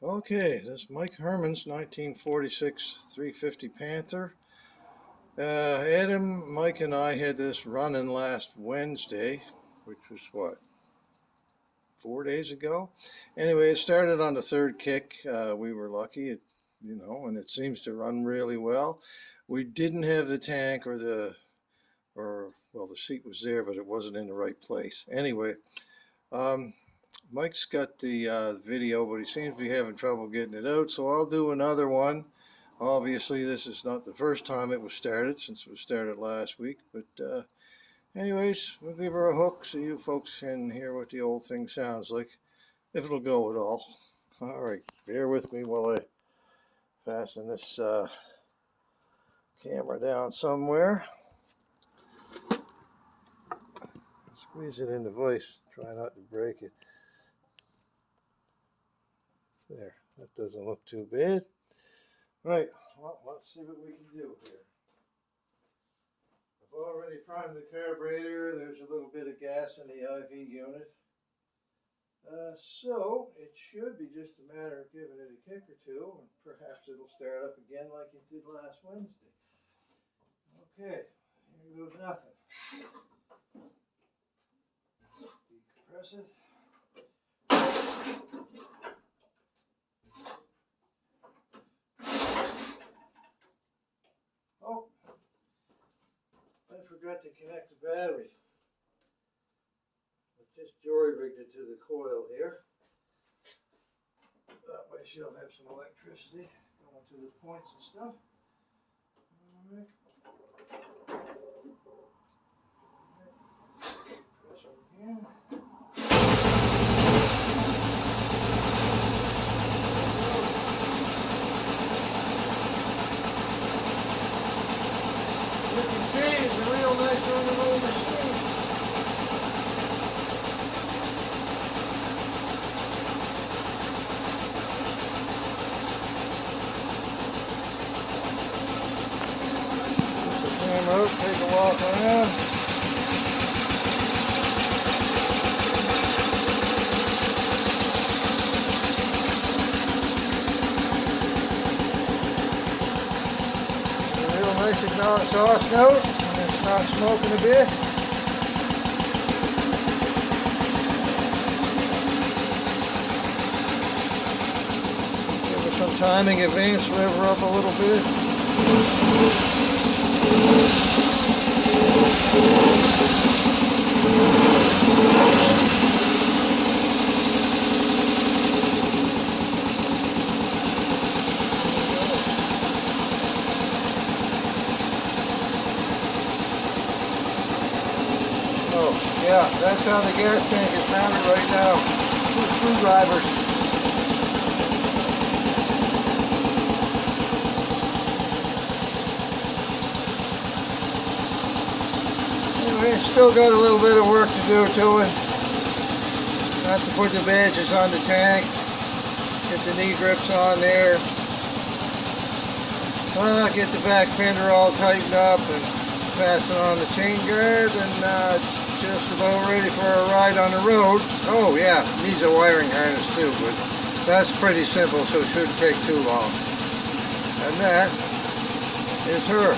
Okay, this is Mike Herman's 1946 350 Panther. Adam, Mike, and I had this running last Wednesday, which was what, 4 days ago? Anyway, it started on the third kick. We were lucky, and it seems to run really well. We didn't have the tank well, the seat was there, but it wasn't in the right place. Anyway, Mike's got the video, but he seems to be having trouble getting it out, so I'll do another one. Obviously, this is not the first time it was started, since it was started last week, but anyways, we'll give her a hook so you folks can hear what the old thing sounds like, if it'll go at all. Alright, bear with me while I fasten this camera down somewhere. Squeeze it in the vise, try not to break it. There, that doesn't look too bad. Right, well, let's see what we can do here. I've already primed the carburetor. There's a little bit of gas in the IV unit. So it should be just a matter of giving it a kick or two, and perhaps it'll start up again like it did last Wednesday. Okay, here goes nothing. Decompress it. Oh, I forgot to connect the battery. I just jury-rigged it to the coil here. That way she'll have some electricity going to the points and stuff. All right. Press her again. You can see it's a real nice on the old machine. Put the camera up, take a walk around. Nice exhaust note, and it's not smoking a bit. Give her some timing advance, rev her up a little bit. Oh, yeah, that's how the gas tank is mounted right now. 2 screwdrivers. Anyway, still got a little bit of work to do to it. Have to put the badges on the tank, get the knee grips on there, get the back fender all tightened up, and fasten on the chain guard, and it's just about ready for a ride on the road. Oh yeah, needs a wiring harness too, but that's pretty simple, so it shouldn't take too long. And that is her.